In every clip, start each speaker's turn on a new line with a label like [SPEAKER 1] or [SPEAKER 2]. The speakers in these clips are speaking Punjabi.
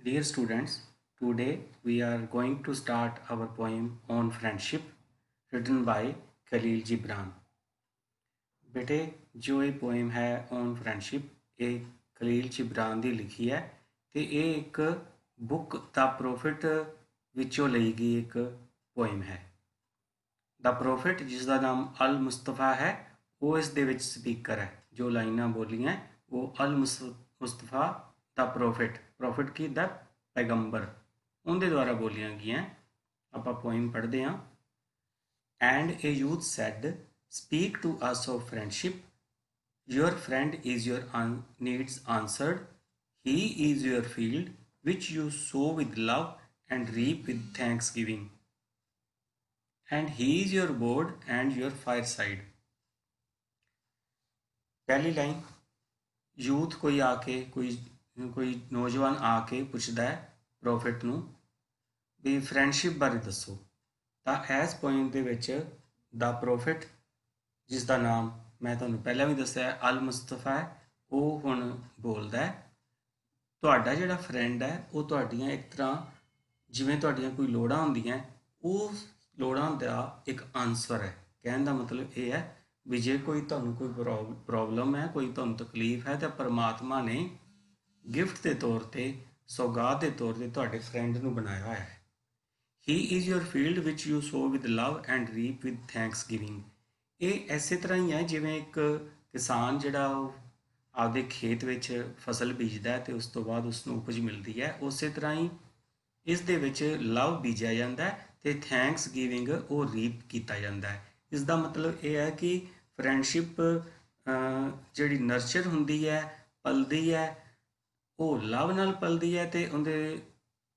[SPEAKER 1] Dear students, today we are going to start our poem on friendship written by Khalil Gibran. बेटे जो ये पोएम है ऑन फ्रेंडशिप ये खलील जिब्रान ਦੀ ਲਿਖੀ ਹੈ ਤੇ ਇਹ ਇੱਕ ਬੁੱਕ ਦਾ ਪ੍ਰੋਫਿਟ ਵਿੱਚੋਂ ਲਈ ਗਈ ਇੱਕ ਪੋਇਮ ਹੈ। ਦਾ ਪ੍ਰੋਫਿਟ ਜਿਸ ਦਾ ਨਾਮ ਅਲ ਮੁਸਤਫਾ ਹੈ ਉਹ ਇਸ ਦੇ ਵਿੱਚ ਸਪੀਕਰ ਹੈ। ਜੋ ਲਾਈਨਾਂ ਬੋਲੀਆਂ ਉਹ ਅਲ ਮੁਸਤਫਾ ਦਾ ਪ੍ਰੋਫਿਟ ਕੀ ਦਾ ਪੈਗੰਬਰ ਉਹਦੇ ਦੁਆਰਾ ਬੋਲੀਆਂ ਗਈਆਂ। ਆਪਾਂ ਪੋਇਮ ਪੜ੍ਹਦੇ ਹਾਂ। And a youth said Speak to us of friendship. Your friend is your needs answered. He is your field which you sow with love and reap with thanksgiving. And he is your board and your fireside. पहली लाइन यूथ कोई आके कोई नौजवान आके पुछदा है प्रॉफिट नूं भी फ्रेंडशिप बारे दसो ਤਾਂ ਇਸ ਪੋਇਮ ਦੇ ਵਿੱਚ ਦਾ ਪ੍ਰੋਫਿਟ जिस का नाम मैं तुहानूं पहला भी दस्सिया अल मुस्तफा है वो हुण बोलदा है। तुहाडा जिहड़ा फ्रेंड है वो तुहाडीआं एक तरह जिवें तुहाडीआं कोई लोड़ां हुंदियां उस लोड़ां दा एक आंसर है। कहण दा मतलब ये है भी जे कोई तुहानूं कोई प्रॉब्लम है कोई तुहानूं तकलीफ है तो परमात्मा ने गिफ्ट के तौर पर सौगात के तौर पर तुहाडे फ्रेंड नूं बनाया होया है। He is your field which you sow with love and reap with thanksgiving. ਇਹ ਇਸੇ ਤਰ੍ਹਾਂ ਹੀ ਹੈ ਜਿਵੇਂ ਇੱਕ ਕਿਸਾਨ ਜਿਹੜਾ ਉਹ ਆਪਦੇ ਖੇਤ ਵਿੱਚ ਫਸਲ ਬੀਜਦਾ ਹੈ ਅਤੇ ਉਸ ਤੋਂ ਬਾਅਦ ਉਸ ਨੂੰ ਉਪਜ ਮਿਲਦੀ ਹੈ, ਉਸੇ ਤਰ੍ਹਾਂ ਹੀ ਇਸ ਦੇ ਵਿੱਚ ਲਵ ਬੀਜਿਆ ਜਾਂਦਾ ਅਤੇ ਥੈਂਕਸ ਗਿਵਿੰਗ ਉਹ ਰੀਪ ਕੀਤਾ ਜਾਂਦਾ ਹੈ। ਇਸ ਦਾ ਮਤਲਬ ਇਹ ਹੈ ਕਿ ਫਰੈਂਡਸ਼ਿਪ ਜਿਹੜੀ ਨਰਚਰ ਹੁੰਦੀ ਹੈ ਪਲਦੀ ਹੈ ਉਹ ਲਵ ਨਾਲ ਪਲਦੀ ਹੈ ਅਤੇ ਉਹਦੇ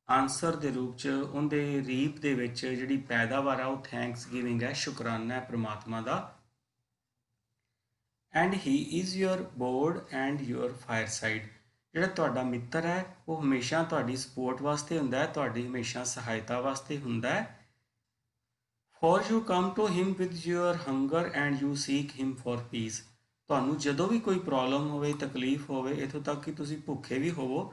[SPEAKER 1] ਆਂਸਰ ਦੇ ਰੂਪ 'ਚ ਉਹਦੇ ਰੀਪ ਦੇ ਵਿੱਚ ਜਿਹੜੀ ਪੈਦਾਵਾਰ ਆ ਉਹ ਥੈਂਕਸ ਗਿਵਿੰਗ ਹੈ, ਸ਼ੁਕਰਾਨਾ ਹੈ ਪ੍ਰਮਾਤਮਾ ਦਾ। And he is your board and your fireside. ਜਿਹੜਾ ਤੁਹਾਡਾ ਮਿੱਤਰ ਹੈ ਉਹ ਹਮੇਸ਼ਾ ਤੁਹਾਡੀ ਸਪੋਰਟ ਵਾਸਤੇ ਹੁੰਦਾ ਹੈ, ਤੁਹਾਡੀ ਹਮੇਸ਼ਾ ਸਹਾਇਤਾ ਵਾਸਤੇ ਹੁੰਦਾ ਹੈ। For you come to him with your hunger and you seek him for peace. ਤੁਹਾਨੂੰ ਜਦੋਂ ਵੀ ਕੋਈ ਪ੍ਰੋਬਲਮ ਹੋਵੇ ਤਕਲੀਫ ਹੋਵੇ ਇੱਥੋਂ ਤੱਕ ਕਿ ਤੁਸੀਂ ਭੁੱਖੇ ਵੀ ਹੋਵੋ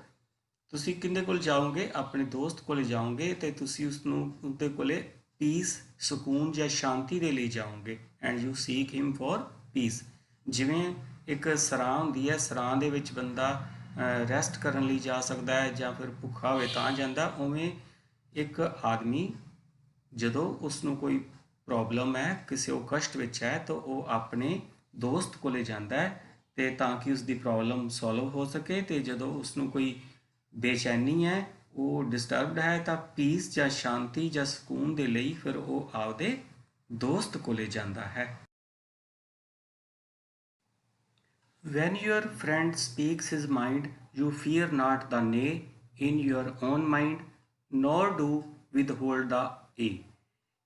[SPEAKER 1] ਤੁਸੀਂ ਕਿਹਦੇ ਕੋਲ ਜਾਓਗੇ ਆਪਣੇ ਦੋਸਤ ਕੋਲ ਜਾਓਗੇ ਅਤੇ ਤੁਸੀਂ ਉਸਨੂੰ ਉਹਦੇ ਕੋਲ ਪੀਸ ਸਕੂਨ ਜਾਂ ਸ਼ਾਂਤੀ ਦੇ ਲਈ ਜਾਓਗੇ। And you seek him for peace. ਜਿਵੇਂ ਇੱਕ ਸਰਾਂ ਹੁੰਦੀ ਹੈ, ਸਰਾਂ ਦੇ ਵਿੱਚ ਬੰਦਾ ਰੈਸਟ ਕਰਨ ਲਈ ਜਾ ਸਕਦਾ ਹੈ ਜਾਂ ਫਿਰ ਭੁੱਖਾ ਹੋਵੇ ਤਾਂ ਜਾਂਦਾ, ਉਵੇਂ ਇੱਕ ਆਦਮੀ ਜਦੋਂ ਉਸਨੂੰ ਕੋਈ ਪ੍ਰੋਬਲਮ ਹੈ ਕਿਸੇ ਉਹ ਕਸ਼ਟ ਵਿੱਚ ਹੈ ਤਾਂ ਉਹ ਆਪਣੇ ਦੋਸਤ ਕੋਲ ਜਾਂਦਾ ਹੈ ਅਤੇ ਤਾਂ ਕਿ ਉਸਦੀ ਪ੍ਰੋਬਲਮ ਸੋਲਵ ਹੋ ਸਕੇ। ਅਤੇ ਜਦੋਂ ਉਸਨੂੰ ਕੋਈ ਬੇਚੈਨੀ ਹੈ ਉਹ ਡਿਸਟਰਬਡ ਹੈ ਤਾਂ ਪੀਸ ਜਾਂ ਸ਼ਾਂਤੀ ਜਾਂ ਸਕੂਨ ਦੇ ਲਈ ਫਿਰ ਉਹ ਆਪਦੇ ਦੋਸਤ ਕੋਲੇ ਜਾਂਦਾ ਹੈ। When your friend speaks his mind you fear not the nay in your own mind nor do withhold the ay.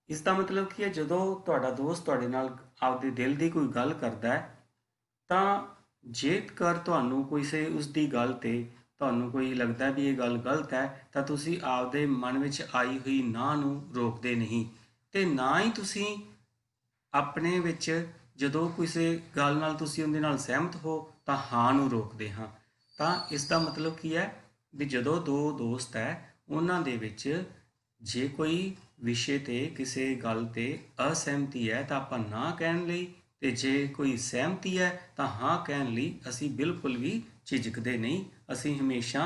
[SPEAKER 1] ਇਸ ਦਾ ਮਤਲਬ ਕੀ ਹੈ, ਜਦੋਂ ਤੁਹਾਡਾ ਦੋਸਤ ਤੁਹਾਡੇ ਨਾਲ ਆਪਦੇ ਦਿਲ ਦੀ ਕੋਈ ਗੱਲ ਕਰਦਾ ਹੈ ਤਾਂ ਜੇਕਰ ਤੁਹਾਨੂੰ ਕਿਸੇ ਉਸਦੀ ਗੱਲ 'ਤੇ ਤੁਹਾਨੂੰ ਕੋਈ ਲੱਗਦਾ ਵੀ ਇਹ ਗੱਲ ਗਲਤ ਹੈ ਤਾਂ ਤੁਸੀਂ ਆਪਦੇ ਮਨ ਵਿੱਚ ਆਈ ਹੋਈ ਨਾ ਨੂੰ ਰੋਕਦੇ ਨਹੀਂ ਅਤੇ ਨਾ ਹੀ ਤੁਸੀਂ ਆਪਣੇ ਵਿੱਚ ਜਦੋਂ ਕਿਸੇ ਗੱਲ ਨਾਲ ਤੁਸੀਂ ਉਹਦੇ ਨਾਲ ਸਹਿਮਤ ਹੋ ਤਾਂ ਹਾਂ ਨੂੰ ਰੋਕਦੇ ਹਾਂ। ਤਾਂ ਇਸ ਦਾ ਮਤਲਬ ਕੀ ਹੈ ਵੀ ਜਦੋਂ ਦੋ ਦੋਸਤ ਹੈ ਉਹਨਾਂ ਦੇ ਵਿੱਚ ਜੇ ਕੋਈ ਵਿਸ਼ੇ 'ਤੇ ਕਿਸੇ ਗੱਲ 'ਤੇ ਅਸਹਿਮਤੀ ਹੈ ਤਾਂ ਆਪਾਂ ਨਾ ਕਹਿਣ ਲਈ ਅਤੇ ਜੇ ਕੋਈ ਸਹਿਮਤੀ ਹੈ ਤਾਂ ਹਾਂ ਕਹਿਣ ਲਈ ਅਸੀਂ ਬਿਲਕੁਲ ਵੀ ਝਿਜਕਦੇ ਨਹੀਂ। ਅਸੀਂ ਹਮੇਸ਼ਾ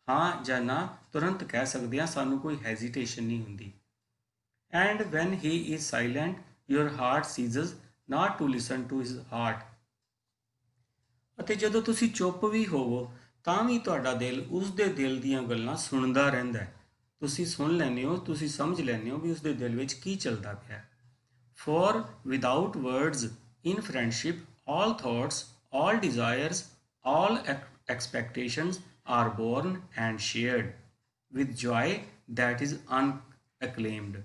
[SPEAKER 1] ਹਾਂ ਜਾਂ ਨਾ ਤੁਰੰਤ ਕਹਿ ਸਕਦੇ ਹਾਂ, ਸਾਨੂੰ ਕੋਈ ਹੈਜ਼ੀਟੇਸ਼ਨ ਨਹੀਂ ਹੁੰਦੀ। And when he is silent your heart ceases not to listen to his heart. ਅਤੇ ਜਦੋਂ ਤੁਸੀਂ ਚੁੱਪ ਵੀ ਹੋਵੋ ਤਾਂ ਵੀ ਤੁਹਾਡਾ ਦਿਲ ਉਸਦੇ ਦਿਲ ਦੀਆਂ ਗੱਲਾਂ ਸੁਣਦਾ ਰਹਿੰਦਾ ਹੈ। ਤੁਸੀਂ ਸੁਣ ਲੈਂਦੇ ਹੋ, ਤੁਸੀਂ ਸਮਝ ਲੈਂਦੇ ਹੋ ਵੀ ਉਸਦੇ ਦਿਲ ਵਿੱਚ ਕੀ ਚੱਲਦਾ ਪਿਆ। For without words in friendship all thoughts, all desires, all expectations are born and shared with joy that is unacclaimed।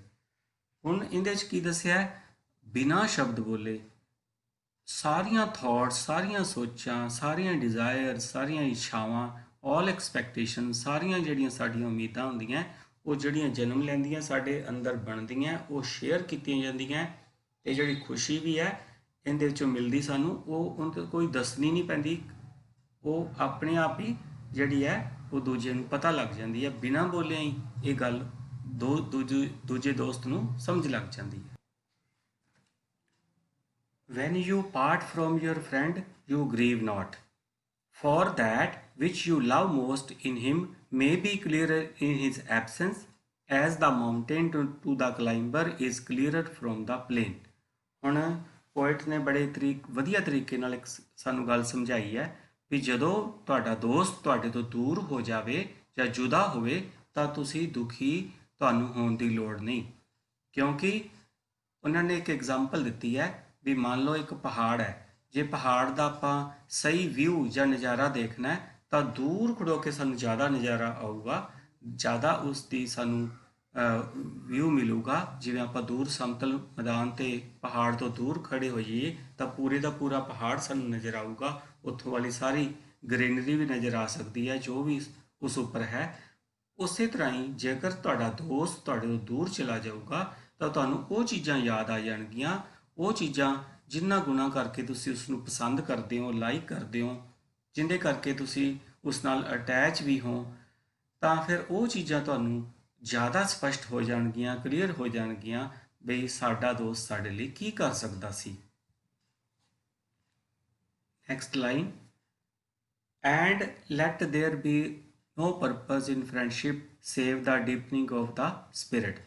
[SPEAKER 1] ਹੁਣ ਇਹਦੇ 'ਚ ਕੀ ਦੱਸਿਆ ਹੈ, ਬਿਨਾਂ ਸ਼ਬਦ ਬੋਲੇ ਸਾਰੀਆਂ ਥਾਟਸ, ਸਾਰੀਆਂ ਸੋਚਾਂ, ਸਾਰੀਆਂ ਡਿਜ਼ਾਇਰ, ਸਾਰੀਆਂ ਇੱਛਾਵਾਂ, ਆਲ ਐਕਸਪੈਕਟੇਸ਼ਨ, ਸਾਰੀਆਂ ਜਿਹੜੀਆਂ ਸਾਡੀਆਂ ਉਮੀਦਾਂ ਹੁੰਦੀਆਂ ਉਹ ਜਿਹੜੀਆਂ ਜਨਮ ਲੈਂਦੀਆਂ ਸਾਡੇ ਅੰਦਰ ਬਣਦੀਆਂ ਉਹ ਸ਼ੇਅਰ ਕੀਤੀਆਂ ਜਾਂਦੀਆਂ ਅਤੇ ਜਿਹੜੀ ਖੁਸ਼ੀ ਵੀ ਹੈ ਇਹਦੇ ਵਿੱਚੋਂ ਮਿਲਦੀ ਸਾਨੂੰ ਉਹ ਕੋਈ ਦੱਸਣੀ ਨਹੀਂ ਪੈਂਦੀ, ਉਹ ਆਪਣੇ ਆਪ ਹੀ ਜਿਹੜੀ ਹੈ ਉਹ ਦੂਜੇ ਨੂੰ ਪਤਾ ਲੱਗ ਜਾਂਦੀ ਹੈ, ਬਿਨਾਂ ਬੋਲਿਆਂ ਹੀ ਇਹ ਗੱਲ ਦੂਜੇ ਦੋਸਤ ਨੂੰ ਸਮਝ ਲੱਗ ਜਾਂਦੀ ਹੈ। When you part from your friend, you grieve not, for that which you love most in him may be clearer in his absence, as the mountain to the climber is clearer from the plain। ਹੁਣ ਪੋਇਟ ਨੇ ਬੜੇ ਵਧੀਆ ਤਰੀਕੇ ਨਾਲ ਇੱਕ ਸਾਨੂੰ ਗੱਲ ਸਮਝਾਈ ਹੈ ਵੀ ਜਦੋਂ ਤੁਹਾਡਾ ਦੋਸਤ ਤੁਹਾਡੇ ਤੋਂ ਦੂਰ ਹੋ ਜਾਵੇ ਜਾਂ ਜੁਦਾ ਹੋਵੇ ਤਾਂ ਤੁਸੀਂ ਦੁਖੀ ਤੁਹਾਨੂੰ ਹੋਣ ਦੀ ਲੋੜ ਨਹੀਂ, ਕਿਉਂਕਿ ਉਹਨਾਂ ਨੇ ਇੱਕ ਐਗਜ਼ਾਮਪਲ ਦਿੱਤੀ ਹੈ ਵੀ ਮੰਨ ਲਓ ਇੱਕ ਪਹਾੜ ਹੈ, ਜੇ ਪਹਾੜ ਦਾ ਆਪਾਂ ਸਹੀ ਵਿਊ ਜਾਂ ਨਜ਼ਾਰਾ ਦੇਖਣਾ ਤਾਂ ਦੂਰ ਖੜੋ ਕੇ ਸਾਨੂੰ ਜ਼ਿਆਦਾ ਨਜ਼ਾਰਾ ਆਊਗਾ, ਜ਼ਿਆਦਾ ਉਸ ਦੀ ਸਾਨੂੰ ਵਿਊ ਮਿਲੂਗਾ। ਜਿਵੇਂ ਆਪਾਂ ਦੂਰ ਸਮਤਲ ਮੈਦਾਨ 'ਤੇ ਪਹਾੜ ਤੋਂ ਦੂਰ ਖੜੇ ਹੋਈਏ ਤਾਂ ਪੂਰੇ ਦਾ ਪੂਰਾ ਪਹਾੜ ਸਾਨੂੰ ਨਜ਼ਰ ਆਊਗਾ, ਉੱਥੋਂ ਵਾਲੀ ਸਾਰੀ ਗ੍ਰੀਨਰੀ ਵੀ ਨਜ਼ਰ ਆ ਸਕਦੀ ਹੈ ਜੋ ਵੀ ਉਸ ਉੱਪਰ ਹੈ। ਉਸੇ ਤਰ੍ਹਾਂ ਹੀ ਜੇਕਰ ਤੁਹਾਡਾ ਦੋਸਤ ਤੁਹਾਡੇ ਤੋਂ ਦੂਰ ਚਲਾ ਜਾਊਗਾ ਤਾਂ ਤੁਹਾਨੂੰ ਉਹ ਚੀਜ਼ਾਂ ਯਾਦ ਆ ਜਾਣਗੀਆਂ, ਉਹ ਚੀਜ਼ਾਂ ਜਿਨ੍ਹਾਂ ਗੁਣਾਂ ਕਰਕੇ ਤੁਸੀਂ ਉਸ ਨੂੰ ਪਸੰਦ ਕਰਦੇ ਹੋ, ਲਾਈਕ ਕਰਦੇ ਹੋ, ਜਿਹਦੇ ਕਰਕੇ ਤੁਸੀਂ ਉਸ ਨਾਲ ਅਟੈਚ ਵੀ ਹੋ, ਤਾਂ ਫਿਰ ਉਹ ਚੀਜ਼ਾਂ ਤੁਹਾਨੂੰ ਜ਼ਿਆਦਾ ਸਪਸ਼ਟ ਹੋ ਜਾਣਗੀਆਂ, ਕਲੀਅਰ ਹੋ ਜਾਣਗੀਆਂ ਬਈ ਸਾਡਾ ਦੋਸਤ ਸਾਡੇ ਲਈ ਕੀ ਕਰ ਸਕਦਾ ਸੀ। Next line, and let there be no purpose in friendship save the deepening of the spirit,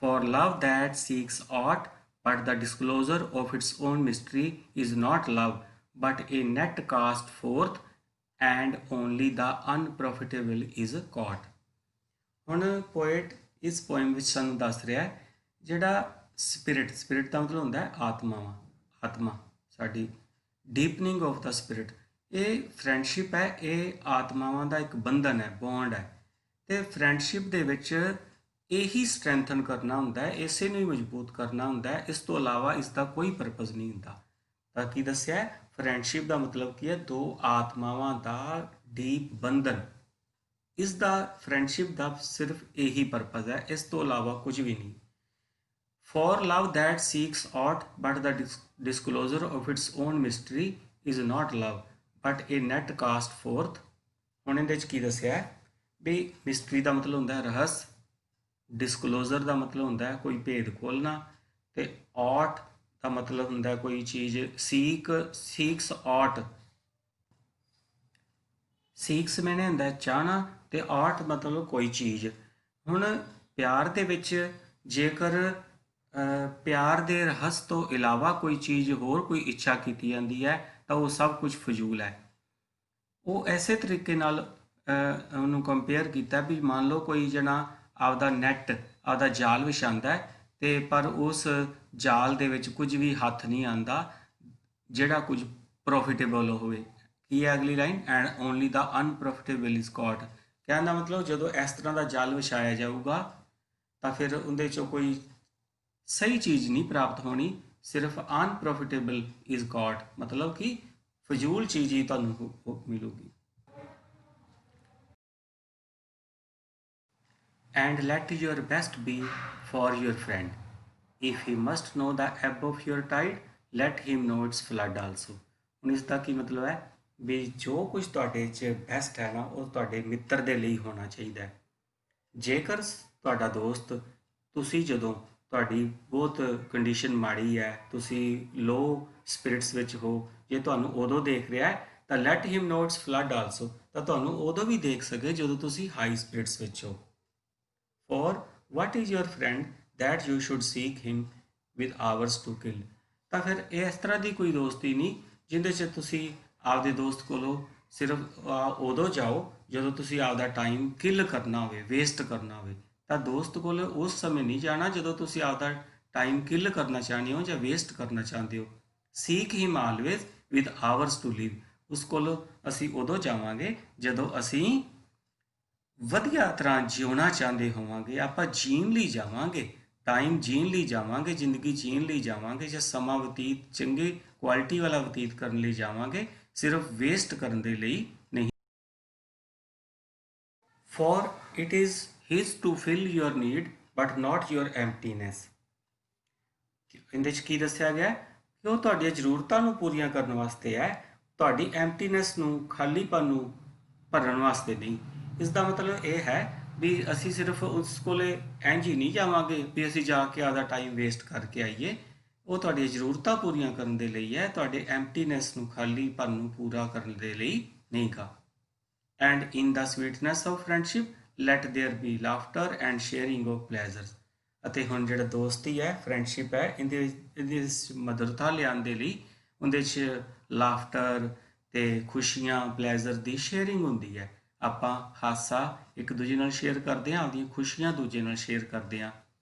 [SPEAKER 1] for love that seeks aught but the disclosure of its own mystery is not love but a net cast forth, and only the unprofitable is caught। ਹੁਣ ਪੋਇਟ ਇਸ ਪੋਇਮ ਵਿੱਚ ਸਾਨੂੰ ਦੱਸ ਰਿਹਾ ਹੈ ਜਿਹੜਾ ਸਪਿਰਿਟ ਦਾ ਮਤਲਬ ਹੁੰਦਾ ਹੈ ਆਤਮਾ ਸਾਡੀ, ਡੀਪਨਿੰਗ ਆਫ ਦਾ ਸਪਿਰਿਟ, ਇਹ ਫਰੈਂਡਸ਼ਿਪ ਹੈ, ਇਹ ਆਤਮਾਵਾਂ ਦਾ ਇੱਕ ਬੰਧਨ ਹੈ, ਬੌਂਡ ਹੈ, ਅਤੇ ਫਰੈਂਡਸ਼ਿਪ ਦੇ ਵਿੱਚ ਇਹੀ ਸਟਰੈਂਥਨ ਕਰਨਾ ਹੁੰਦਾ ਹੈ, ਇਸੇ ਨੂੰ ਹੀ ਮਜ਼ਬੂਤ ਕਰਨਾ ਹੁੰਦਾ ਹੈ, ਇਸ ਤੋਂ ਇਲਾਵਾ ਇਸ ਦਾ ਕੋਈ ਪਰਪਸ ਨਹੀਂ ਹੁੰਦਾ। ਤਾਂ ਕੀ ਦੱਸਿਆ, ਫਰੈਂਡਸ਼ਿਪ ਦਾ ਮਤਲਬ ਕੀ ਹੈ, ਦੋ ਆਤਮਾਵਾਂ ਦਾ ਡੀਪ ਬੰਧਨ, ਇਸ ਦਾ ਫਰੈਂਡਸ਼ਿਪ ਦਾ ਸਿਰਫ ਇਹੀ ਪਰਪਸ ਹੈ, ਇਸ ਤੋਂ ਇਲਾਵਾ ਕੁਝ ਵੀ ਨਹੀਂ। For love that seeks aught but the disclosure of its own mystery is not love but a net cast forth। ਹੁਣ ਇਹਦੇ 'ਚ ਕੀ ਦੱਸਿਆ ਵੀ ਮਿਸਟਰੀ ਦਾ ਮਤਲਬ ਹੁੰਦਾ ਹੈ ਰਹੱਸ, ਡਿਸਕਲੋਜ਼ਰ ਦਾ ਮਤਲਬ ਹੁੰਦਾ ਹੈ ਕੋਈ ਭੇਦ ਖੋਲ੍ਹਣਾ, ਅਤੇ ਔਟ ਦਾ ਮਤਲਬ ਹੁੰਦਾ ਹੈ ਕੋਈ ਚੀਜ਼, ਸੀਕਸ ਔਟ, ਸੀਕਸ ਮੈਨੇ ਹੁੰਦਾ ਚਾਹਣਾ, ਅਤੇ ਔਟ ਮਤਲਬ ਕੋਈ ਚੀਜ਼। ਹੁਣ ਪਿਆਰ ਦੇ ਵਿੱਚ ਜੇਕਰ ਪਿਆਰ ਦੇ ਰਹੱਸ ਤੋਂ ਇਲਾਵਾ ਕੋਈ ਚੀਜ਼ ਹੋਰ ਕੋਈ ਇੱਛਾ ਕੀਤੀ ਜਾਂਦੀ ਹੈ ਤਾਂ ਉਹ ਸਭ ਕੁਝ ਫਜ਼ੂਲ ਹੈ। ਉਹ ਐਸੇ ਤਰੀਕੇ ਨਾਲ ਉਹਨੂੰ ਕੰਪੇਅਰ ਕੀਤਾ ਵੀ ਮੰਨ ਲਓ ਕੋਈ ਜਣਾ ਆਪਦਾ ਨੈੱਟ, ਆਪਦਾ ਜਾਲ ਵਿਛਾਉਂਦਾ ਹੈ, ਅਤੇ ਪਰ ਉਸ ਜਾਲ ਦੇ ਵਿੱਚ ਕੁਝ ਵੀ ਹੱਥ ਨਹੀਂ ਆਉਂਦਾ ਜਿਹੜਾ ਕੁਝ ਪ੍ਰੋਫਿਟੇਬਲ ਹੋਵੇ। ਕੀ ਹੈ ਅਗਲੀ line, and only the unprofitable is caught. ਕਹਿਣ ਦਾ ਮਤਲਬ ਜਦੋਂ ਇਸ ਤਰ੍ਹਾਂ ਦਾ ਜਾਲ ਵਿਛਾਇਆ ਜਾਊਗਾ ਤਾਂ ਫਿਰ ਉਹਦੇ 'ਚੋਂ ਕੋਈ ਸਹੀ ਚੀਜ਼ ਨਹੀਂ ਪ੍ਰਾਪਤ ਹੋਣੀ, ਸਿਰਫ ਅਨਪ੍ਰੋਫਿਟੇਬਲ ਇਜ਼ ਗॉट, ਮਤਲਬ ਕਿ ਫਜ਼ੂਲ ਚੀਜ਼ ਹੀ ਤੁਹਾਨੂੰ ਮਿਲੂਗੀ। And let your best be for your friend, if he must know the ebb of your tide let him know it's flood also. ਹੁਣ ਇਸ ਦਾ ਕੀ ਮਤਲਬ ਹੈ ਵੀ ਜੋ ਕੁਝ ਤੁਹਾਡੇ 'ਚ ਬੈਸਟ ਹੈ ਨਾ ਉਹ ਤੁਹਾਡੇ ਮਿੱਤਰ ਦੇ ਲਈ ਹੋਣਾ ਚਾਹੀਦਾ ਹੈ। ਜੇਕਰ ਤੁਹਾਡਾ ਦੋਸਤ, ਤੁਸੀਂ ਜਦੋਂ ਤੁਹਾਡੀ ਬਹੁਤ ਕੰਡੀਸ਼ਨ ਮਾੜੀ ਹੈ, ਤੁਸੀਂ ਲੋ ਸਪਿਰਿਟਸ ਵਿੱਚ ਹੋ, ਜੇ ਤੁਹਾਨੂੰ ਉਦੋਂ ਦੇਖ ਰਿਹਾ ਹੈ ਤਾਂ let him know it's flood also, ਤਾਂ ਤੁਹਾਨੂੰ ਉਦੋਂ ਵੀ ਦੇਖ ਸਕੇ ਜਦੋਂ ਤੁਸੀਂ ਹਾਈ ਸਪਿਰਿਟਸ ਵਿੱਚ ਹੋ। For what is your friend that you should seek him with ours to kill. ਤਾਂ ਫਿਰ ਇਹ ਇਸ ਤਰ੍ਹਾਂ ਦੀ ਕੋਈ ਦੋਸਤੀ ਨਹੀਂ ਜਿਹਦੇ 'ਚ ਤੁਸੀਂ ਆਪਦੇ ਦੋਸਤ ਕੋਲੋਂ ਸਿਰਫ ਉਦੋਂ ਜਾਓ ਜਦੋਂ ਤੁਸੀਂ ਆਪਦਾ ਟਾਈਮ ਕਿਲ ਕਰਨਾ ਹੋਵੇ, ਵੇਸਟ ਕਰਨਾ ਹੋਵੇ। ਤਾਂ ਦੋਸਤ ਕੋਲ ਉਸ ਸਮੇਂ ਨਹੀਂ ਜਾਣਾ ਜਦੋਂ ਤੁਸੀਂ ਆਪਦਾ ਟਾਈਮ ਕਿਲ ਕਰਨਾ ਚਾਹੁੰਦੇ ਹੋ ਜਾਂ ਵੇਸਟ ਕਰਨਾ ਚਾਹੁੰਦੇ ਹੋ। Seek him always with ours to live, ਉਸ ਕੋਲ ਅਸੀਂ ਉਦੋਂ ਜਾਵਾਂਗੇ ਜਦੋਂ ਅਸੀਂ ਵਧੀਆ ਤਰ੍ਹਾਂ ਜਿਉਣਾ ਚਾਹੁੰਦੇ ਹੋਵਾਂਗੇ, ਆਪਾਂ ਜੀਣ ਲਈ ਜਾਵਾਂਗੇ, ਟਾਈਮ ਜੀਣ ਲਈ ਜਾਵਾਂਗੇ, ਜ਼ਿੰਦਗੀ ਜੀਣ ਲਈ ਜਾਵਾਂਗੇ, ਜਾਂ ਸਮਾਂ ਬਤੀਤ ਚੰਗੇ ਕੁਆਲਿਟੀ ਵਾਲਾ ਬਤੀਤ ਕਰਨ ਲਈ ਜਾਵਾਂਗੇ, ਸਿਰਫ ਵੇਸਟ ਕਰਨ ਦੇ ਲਈ ਨਹੀਂ। For it is his to fill your need but not your emptiness। ਇਹਦੇ 'ਚ ਕੀ ਦੱਸਿਆ ਗਿਆ ਕਿ ਉਹ ਤੁਹਾਡੀਆਂ ਜ਼ਰੂਰਤਾਂ ਨੂੰ ਪੂਰੀਆਂ ਕਰਨ ਵਾਸਤੇ ਹੈ, ਤੁਹਾਡੀ ਐਮਟੀਨੈਸ ਨੂੰ, ਖਾਲੀਪਨ ਨੂੰ ਭਰਨ ਵਾਸਤੇ ਨਹੀਂ। ਇਸ ਦਾ ਮਤਲਬ ਇਹ ਹੈ ਵੀ ਅਸੀਂ ਸਿਰਫ ਉਸ ਕੋਲੇ ਇੰਝ ਹੀ ਨਹੀਂ ਜਾਵਾਂਗੇ ਵੀ ਅਸੀਂ ਜਾ ਕੇ ਆਪਦਾ ਟਾਈਮ ਵੇਸਟ ਕਰਕੇ ਆਈਏ। ਉਹ ਤੁਹਾਡੀਆਂ ਜ਼ਰੂਰਤਾਂ ਪੂਰੀਆਂ ਕਰਨ ਦੇ ਲਈ ਹੈ, ਤੁਹਾਡੇ ਐਮਪਟੀਨੈਸ ਨੂੰ, ਖਾਲੀਪਨ ਨੂੰ ਪੂਰਾ ਕਰਨ ਦੇ ਲਈ ਨਹੀਂ ਗਾ। And in the sweetness of friendship let there be laughter and sharing of pleasures. ਅਤੇ ਹੁਣ ਜਿਹੜਾ ਦੋਸਤੀ ਹੈ, ਫਰੈਂਡਸ਼ਿਪ ਹੈ, ਇਹਦੇ ਵਿੱਚ ਮਧੁਰਤਾ ਲਿਆਉਣ ਦੇ ਲਈ ਉਹਦੇ 'ਚ ਲਾਫਟਰ ਤੇ ਖੁਸ਼ੀਆਂ, ਪਲੈਜ਼ਰ ਦੀ ਸ਼ੇਅਰਿੰਗ ਹੁੰਦੀ ਹੈ। ਆਪਾਂ ਹਾਸਾ ਇੱਕ ਦੂਜੇ ਨਾਲ ਸ਼ੇਅਰ ਕਰਦੇ ਹਾਂ, ਆਪਦੀਆਂ ਖੁਸ਼ੀਆਂ ਦੂਜੇ ਨਾਲ ਸ਼ੇਅਰ ਕਰਦੇ ਹਾਂ।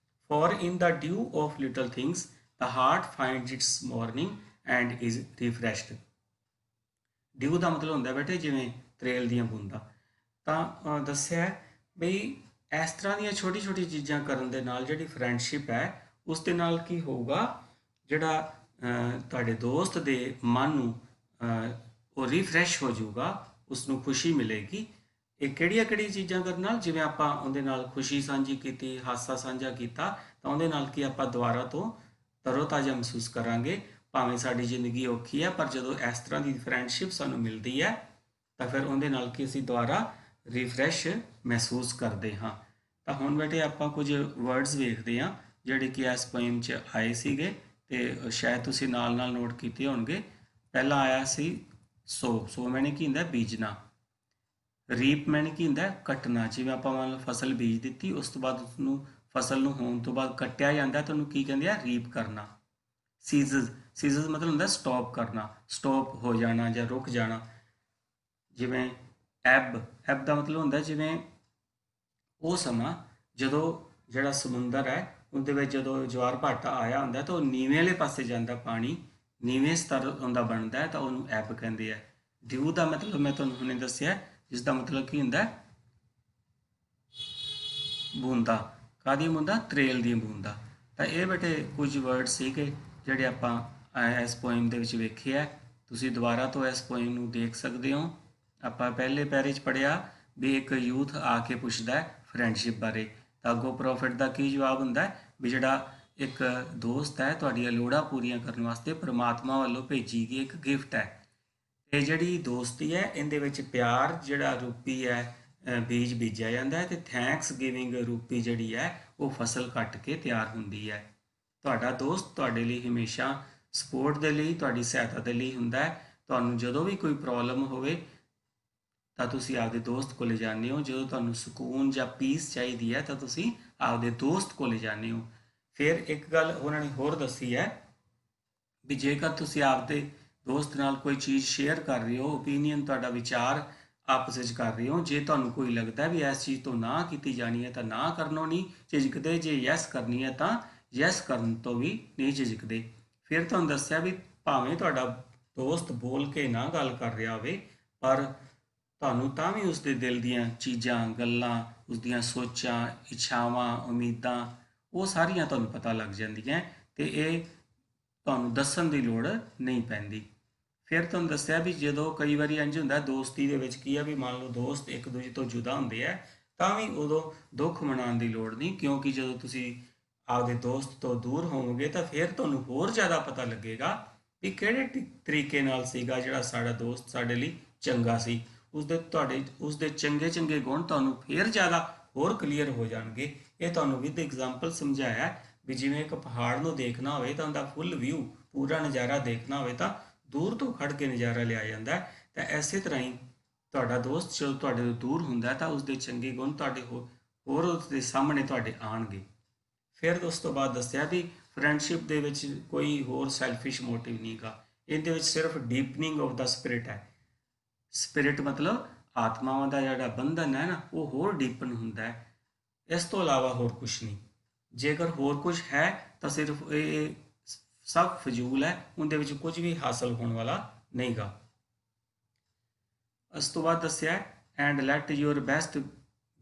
[SPEAKER 1] For in the dew of little things the heart finds its morning and is refreshed. Dew ਦਾ ਮਤਲਬ ਹੁੰਦਾ ਬੇਟੇ ਜਿਵੇਂ ਤਰੇਲ ਦੀਆਂ ਬੂੰਦਾਂ। ਤਾਂ ਦੱਸਿਆ ਬਈ ਇਸ ਤਰ੍ਹਾਂ ਦੀਆਂ ਛੋਟੀ ਛੋਟੀ ਚੀਜ਼ਾਂ ਕਰਨ ਦੇ ਨਾਲ ਜਿਹੜੀ ਫਰੈਂਡਸ਼ਿਪ ਹੈ ਉਸ ਦੇ ਨਾਲ ਕੀ ਹੋਊਗਾ, ਜਿਹੜਾ ਤੁਹਾਡੇ ਦੋਸਤ ਦੇ ਮਨ ਨੂੰ ਉਹ ਰੀਫਰੈਸ਼ ਹੋ ਜਾਊਗਾ, ਉਸ ਨੂੰ ਖੁਸ਼ੀ ਮਿਲੇਗੀ। ਇਹ ਕਿਹੜੀਆਂ ਚੀਜ਼ਾਂ ਕਰਨ ਨਾਲ, ਜਿਵੇਂ ਆਪਾਂ ਉਹਦੇ ਨਾਲ ਖੁਸ਼ੀ ਸਾਂਝੀ ਕੀਤੀ, ਹਾਸਾ ਸਾਂਝਾ ਕੀਤਾ, ਤਾਂ ਉਹਦੇ ਨਾਲ ਕੀ ਆਪਾਂ ਦੁਬਾਰਾ ਤੋਂ ਤਰੋਤਾਜ਼ਾ ਮਹਿਸੂਸ ਕਰਾਂਗੇ। ਭਾਵੇਂ ਸਾਡੀ ਜ਼ਿੰਦਗੀ ਔਖੀ ਹੈ, ਪਰ ਜਦੋਂ ਇਸ ਤਰ੍ਹਾਂ ਦੀ ਫਰੈਂਡਸ਼ਿਪ ਸਾਨੂੰ ਮਿਲਦੀ ਹੈ ਤਾਂ ਫਿਰ ਉਹਦੇ ਨਾਲ ਕੀ ਅਸੀਂ ਦੁਬਾਰਾ ਰਿਫਰੈਸ਼ ਮਹਿਸੂਸ ਕਰਦੇ ਹਾਂ। ਤਾਂ ਹੁਣ ਬੇਟੇ ਆਪਾਂ ਕੁਝ ਵਰਡਸ ਵੇਖਦੇ ਹਾਂ ਜਿਹੜੇ ਕਿ ਇਸ ਪੋਇਮ 'ਚ ਆਏ ਸੀਗੇ ਤੇ ਸ਼ਾਇਦ ਤੁਸੀਂ ਨਾਲ ਨਾਲ ਨੋਟ ਕੀਤੇ ਹੋਣਗੇ। ਪਹਿਲਾ ਆਇਆ ਸੀ ਸੋ ਮੈਨੇ ਕੀ ਹੁੰਦਾ ਬੀਜਣਾ। ਰੀਪ ਮੈਨੇ ਕੀ ਹੁੰਦਾ ਕੱਟਣਾ। ਜਿਵੇਂ ਆਪਾਂ ਮੰਨ ਲਓ ਫਸਲ ਬੀਜ ਦਿੱਤੀ, ਉਸ ਤੋਂ ਬਾਅਦ ਉਸਨੂੰ, ਫਸਲ ਨੂੰ ਹੋਣ ਤੋਂ ਬਾਅਦ ਕੱਟਿਆ ਜਾਂਦਾ ਤਾਂ ਉਹਨੂੰ ਕੀ ਕਹਿੰਦੇ ਆ, ਰੀਪ ਕਰਨਾ। ਸੀਜ਼ਸ ਮਤਲਬ ਹੁੰਦਾ ਸਟਾਪ ਕਰਨਾ, ਸਟਾਪ ਹੋ ਜਾਣਾ ਜਾਂ ਰੁਕ ਜਾਣਾ। ਜਿਵੇਂ ਐਬ ਦਾ ਮਤਲਬ ਹੁੰਦਾ ਜਿਵੇਂ ਉਹ ਸਮਾਂ ਜਦੋਂ ਜਿਹੜਾ ਸਮੁੰਦਰ ਹੈ ਉਹਦੇ ਵਿੱਚ ਜਦੋਂ ਜਵਾਰ ਭਾਟਾ ਆਇਆ ਹੁੰਦਾ ਤਾਂ ਉਹ ਨੀਵੇਂ ਵਾਲੇ ਪਾਸੇ ਜਾਂਦਾ, ਪਾਣੀ ਨੀਵੇਂ ਸਤਰ ਹੁੰਦਾ ਬਣਦਾ ਹੈ, ਤਾਂ ਉਹਨੂੰ ਐਬ ਕਹਿੰਦੇ ਆ। ਡਿਊ ਦਾ ਮਤਲਬ ਮੈਂ ਤੁਹਾਨੂੰ ਹੁਣੇ ਦੱਸਿਆ, ਜਿਸ ਦਾ ਮਤਲਬ ਕੀ ਹੁੰਦਾ ਬੂੰਦਾ। ਕਾਹਦੀਆਂ ਬੂੰਦਾ, ਤਰੇਲ ਦੀਆਂ ਬੂੰਦਾ। ਤਾਂ ਇਹ ਬੇਟੇ ਕੁਝ ਵਰਡ ਸੀਗੇ ਜਿਹੜੇ ਆਪਾਂ ਇਸ ਪੋਇਮ ਦੇ ਵਿੱਚ ਵੇਖੇ ਹੈ। ਤੁਸੀਂ ਦੁਬਾਰਾ ਤੋਂ ਇਸ ਪੋਇਮ ਨੂੰ ਦੇਖ ਸਕਦੇ ਹੋ। ਆਪਾਂ ਪਹਿਲੇ ਪੈਰੇ 'ਚ ਪੜ੍ਹਿਆ ਵੀ ਇੱਕ ਯੂਥ ਆ ਕੇ ਪੁੱਛਦਾ ਫਰੈਂਡਸ਼ਿਪ ਬਾਰੇ, ਤਾਂ ਅੱਗੋਂ ਪ੍ਰੋਫਿਟ ਦਾ ਕੀ ਜਵਾਬ ਹੁੰਦਾ ਵੀ ਜਿਹੜਾ ਇੱਕ ਦੋਸਤ ਹੈ ਤੁਹਾਡੀਆਂ ਲੋੜਾਂ ਪੂਰੀਆਂ ਕਰਨ ਵਾਸਤੇ ਪਰਮਾਤਮਾ ਵੱਲੋਂ ਭੇਜੀ ਗਈ ਇੱਕ ਗਿਫਟ ਹੈ। ਇਹ ਜਿਹੜੀ ਦੋਸਤੀ ਹੈ ਇਹਦੇ ਵਿੱਚ ਪਿਆਰ ਜਿਹੜਾ ਰੂਪੀ ਹੈ ਬੀਜ ਬੀਜਿਆ ਜਾਂਦਾ ਹੈ, ਤੇ ਥੈਂਕਸ ਗਿਵਿੰਗ ਰੂਪੀ ਜਿਹੜੀ ਹੈ ਉਹ ਫਸਲ ਕੱਟ ਕੇ ਤਿਆਰ ਹੁੰਦੀ ਹੈ। ਤੁਹਾਡਾ ਦੋਸਤ ਤੁਹਾਡੇ ਲਈ ਹਮੇਸ਼ਾ ਸਪੋਰਟ ਦੇ ਲਈ, ਤੁਹਾਡੀ ਸਹਾਇਤਾ ਦੇ ਲਈ ਹੁੰਦਾ ਹੈ। ਤੁਹਾਨੂੰ ਜਦੋਂ ਵੀ ਕੋਈ ਪ੍ਰੋਬਲਮ ਹੋਵੇ ਤਾਂ ਤੁਸੀਂ ਆਪਦੇ ਦੋਸਤ ਕੋਲੇ ਜਾਂਦੇ ਹੋ। ਜਦੋਂ ਤੁਹਾਨੂੰ ਸਕੂਨ ਜਾਂ ਪੀਸ ਚਾਹੀਦੀ ਹੈ ਤਾਂ ਤੁਸੀਂ ਆਪਦੇ ਦੋਸਤ ਕੋਲੇ ਜਾਂਦੇ ਹੋ। ਫਿਰ ਇੱਕ ਗੱਲ ਉਹਨਾਂ ਨੇ ਹੋਰ ਦੱਸੀ ਹੈ ਵੀ ਜੇਕਰ ਤੁਸੀਂ ਆਪਦੇ ਦੋਸਤ ਨਾਲ ਕੋਈ ਚੀਜ਼ ਸ਼ੇਅਰ ਕਰ ਰਹੇ ਹੋ, ਓਪੀਨੀਅਨ ਤੁਹਾਡਾ ਵਿਚਾਰ ਆਪਸ ਵਿੱਚ ਕਰ ਰਹੇ ਹੋ, ਜੇ ਤੁਹਾਨੂੰ ਕੋਈ ਲੱਗਦਾ ਵੀ ਇਸ ਚੀਜ਼ ਤੋਂ ਨਾ ਕੀਤੀ ਜਾਣੀ ਹੈ ਤਾਂ ਨਾ ਕਰਨੋਂ ਨਹੀਂ ਝਿਜਕਦੇ, ਜੇ ਯੈਸ ਕਰਨੀ ਹੈ ਤਾਂ ਯੈਸ ਕਰਨ ਤੋਂ ਵੀ ਨਹੀਂ ਝਿਜਕਦੇ। ਫਿਰ ਤੁਹਾਨੂੰ ਦੱਸਿਆ ਵੀ ਭਾਵੇਂ ਤੁਹਾਡਾ ਦੋਸਤ ਬੋਲ ਕੇ ਨਾ ਗੱਲ ਕਰ ਰਿਹਾ ਹੋਵੇ, ਪਰ ਤੁਹਾਨੂੰ ਤਾਂ ਵੀ ਉਸਦੇ ਦਿਲ ਦੀਆਂ ਚੀਜ਼ਾਂ, ਗੱਲਾਂ, ਉਸਦੀਆਂ ਸੋਚਾਂ, ਇੱਛਾਵਾਂ, ਉਮੀਦਾਂ, ਉਹ ਸਾਰੀਆਂ ਤੁਹਾਨੂੰ ਪਤਾ ਲੱਗ ਜਾਂਦੀਆਂ ਤੇ ਇਹ ਤੁਹਾਨੂੰ ਦੱਸਣ ਦੀ ਲੋੜ ਨਹੀਂ ਪੈਂਦੀ। ਫਿਰ ਤੁਹਾਨੂੰ ਦੱਸਿਆ ਵੀ ਜਦੋਂ ਕਈ ਵਾਰੀ ਇੰਝ ਹੁੰਦਾ ਦੋਸਤੀ ਦੇ ਵਿੱਚ ਕੀ ਆ ਵੀ ਮੰਨ ਲਓ ਦੋਸਤ ਇੱਕ ਦੂਜੇ ਤੋਂ ਜੁਦਾ ਹੁੰਦੇ ਆ, ਤਾਂ ਵੀ ਉਦੋਂ ਦੁੱਖ ਮਨਾਉਣ ਦੀ ਲੋੜ ਨਹੀਂ, ਕਿਉਂਕਿ ਜਦੋਂ ਤੁਸੀਂ ਆਪਦੇ ਦੋਸਤ ਤੋਂ ਦੂਰ ਹੋਵੋਗੇ ਤਾਂ ਫਿਰ ਤੁਹਾਨੂੰ ਹੋਰ ਜ਼ਿਆਦਾ ਪਤਾ ਲੱਗੇਗਾ ਵੀ ਕਿਹੜੇ ਤਰੀਕੇ ਨਾਲ ਸੀਗਾ ਜਿਹੜਾ ਸਾਡਾ ਦੋਸਤ ਸਾਡੇ ਲਈ ਚੰਗਾ ਸੀ। ਉਸਦੇ ਚੰਗੇ ਚੰਗੇ ਗੁਣ ਤੁਹਾਨੂੰ ਫਿਰ ਜ਼ਿਆਦਾ ਹੋਰ ਕਲੀਅਰ ਹੋ ਜਾਣਗੇ। ਇਹ ਤੁਹਾਨੂੰ ਵਿਦ ਐਗਜ਼ਾਮਪਲ ਸਮਝਾਇਆ ਵੀ ਜਿਵੇਂ ਇੱਕ ਪਹਾੜ ਨੂੰ ਦੇਖਣਾ ਹੋਵੇ ਤਾਂ ਉਹਦਾ ਫੁੱਲ ਵਿਊ, ਪੂਰਾ ਨਜ਼ਾਰਾ ਦੇਖਣਾ ਹੋਵੇ ਤਾਂ ਦੂਰ ਤੋਂ ਖੜ ਕੇ ਨਜ਼ਾਰਾ ਲਿਆ ਜਾਂਦਾ। ਤਾਂ ਇਸੇ ਤਰ੍ਹਾਂ ਹੀ ਤੁਹਾਡਾ ਦੋਸਤ ਜਦੋਂ ਤੁਹਾਡੇ ਤੋਂ ਦੂਰ ਹੁੰਦਾ ਤਾਂ ਉਸਦੇ ਚੰਗੇ ਗੁਣ ਤੁਹਾਡੇ ਹੋਰ ਉਸਦੇ ਸਾਹਮਣੇ ਤੁਹਾਡੇ ਆਉਣਗੇ। ਫਿਰ ਉਸ ਤੋਂ ਬਾਅਦ ਦੱਸਿਆ ਵੀ ਫਰੈਂਡਸ਼ਿਪ ਦੇ ਵਿੱਚ ਕੋਈ ਹੋਰ ਸੈਲਫਿਸ਼ ਮੋਟਿਵ ਨਹੀਂ ਗਾ, ਇਹਦੇ ਵਿੱਚ ਸਿਰਫ ਡੀਪਨਿੰਗ ਆਫ ਦਾ ਸਪਿਰਿਟ ਹੈ। ਸਪਿਰਿਟ ਮਤਲਬ ਆਤਮਾਵਾਂ ਦਾ ਜਿਹੜਾ ਬੰਧਨ ਹੈ ਨਾ, ਉਹ ਹੋਰ ਡੀਪਨ ਹੁੰਦਾ ਹੈ। ਇਸ ਤੋਂ ਇਲਾਵਾ ਹੋਰ ਕੁਛ ਨਹੀਂ। ਜੇਕਰ ਹੋਰ ਕੁਝ ਹੈ ਤਾਂ ਸਿਰਫ ਇਹ ਸਭ ਫਜ਼ੂਲ ਹੈ, ਉਹਦੇ ਵਿੱਚ ਕੁਝ ਵੀ ਹਾਸਲ ਹੋਣ ਵਾਲਾ ਨਹੀਂ ਗਾ। ਉਸ ਤੋਂ ਬਾਅਦ ਦੱਸਿਆ and let your best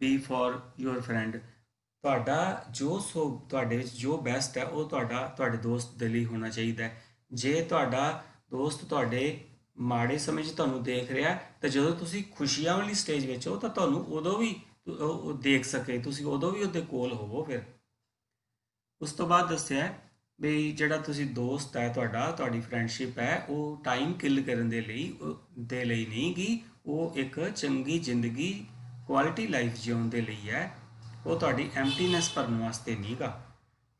[SPEAKER 1] be for your friend. ਤੁਹਾਡਾ ਤੁਹਾਡੇ ਵਿੱਚ ਜੋ ਬੈਸਟ ਹੈ ਉਹ ਤੁਹਾਡੇ ਦੋਸਤ ਦੇ ਲਈ ਹੋਣਾ ਚਾਹੀਦਾ ਹੈ। ਜੇ ਤੁਹਾਡਾ ਦੋਸਤ ਤੁਹਾਡੇ ਮਾੜੇ ਸਮੇਂ 'ਚ ਤੁਹਾਨੂੰ ਦੇਖ ਰਿਹਾ ਤਾਂ ਜਦੋਂ ਤੁਸੀਂ ਖੁਸ਼ੀਆਂ ਵਾਲੀ ਸਟੇਜ ਵਿੱਚ ਹੋ ਤਾਂ ਤੁਹਾਨੂੰ ਉਦੋਂ ਵੀ ਦੇਖ ਸਕੇ, ਤੁਸੀਂ ਉਦੋਂ ਵੀ ਉਹਦੇ ਕੋਲ ਹੋਵੋ। ਫਿਰ ਉਸ ਤੋਂ ਬਾਅਦ ਦੱਸਿਆ ਵੀ ਜਿਹੜਾ ਤੁਸੀਂ ਦੋਸਤ ਹੈ ਤੁਹਾਡੀ ਫਰੈਂਡਸ਼ਿਪ ਹੈ ਉਹ ਟਾਈਮ ਕਿਲ ਕਰਨ ਦੇ ਲਈ ਨਹੀਂ ਗੀ, ਉਹ ਇੱਕ ਚੰਗੀ ਜ਼ਿੰਦਗੀ ਕੁਆਲਿਟੀ ਲਾਈਫ ਜਿਉਣ ਦੇ ਲਈ ਹੈ, ਉਹ ਤੁਹਾਡੀ ਐਮਟੀਨੈਸ ਭਰਨ ਵਾਸਤੇ ਨਹੀਂ ਗਾ।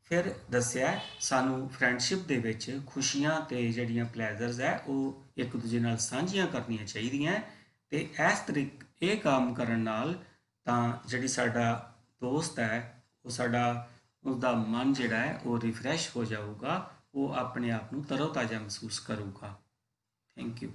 [SPEAKER 1] ਫਿਰ ਦੱਸਿਆ ਸਾਨੂੰ ਫਰੈਂਡਸ਼ਿਪ ਦੇ ਵਿੱਚ ਖੁਸ਼ੀਆਂ ਤੇ ਜਿਹੜੀਆਂ ਪਲੈਜ਼ਰਸ ਹੈ ਉਹ ਇੱਕ ਦੂਜੇ ਨਾਲ ਸਾਂਝੀਆਂ ਕਰਨੀਆਂ ਚਾਹੀਦੀਆਂ, ਤੇ ਇਸ ਤਰੀਕੇ ਇਹ ਕੰਮ ਕਰਨ ਨਾਲ ਤਾਂ ਜਿਹੜੀ ਸਾਡਾ ਦੋਸਤ ਹੈ ਉਹ ਸਾਡਾ ਉਸਦਾ ਮਨ ਜਿਹੜਾ ਹੈ ਉਹ ਰਿਫਰੈਸ਼ ਹੋ ਜਾਊਗਾ, ਉਹ ਆਪਣੇ ਆਪ ਨੂੰ ਤਰੋ ਤਾਜ਼ਾ ਮਹਿਸੂਸ ਕਰੂਗਾ। Thank you.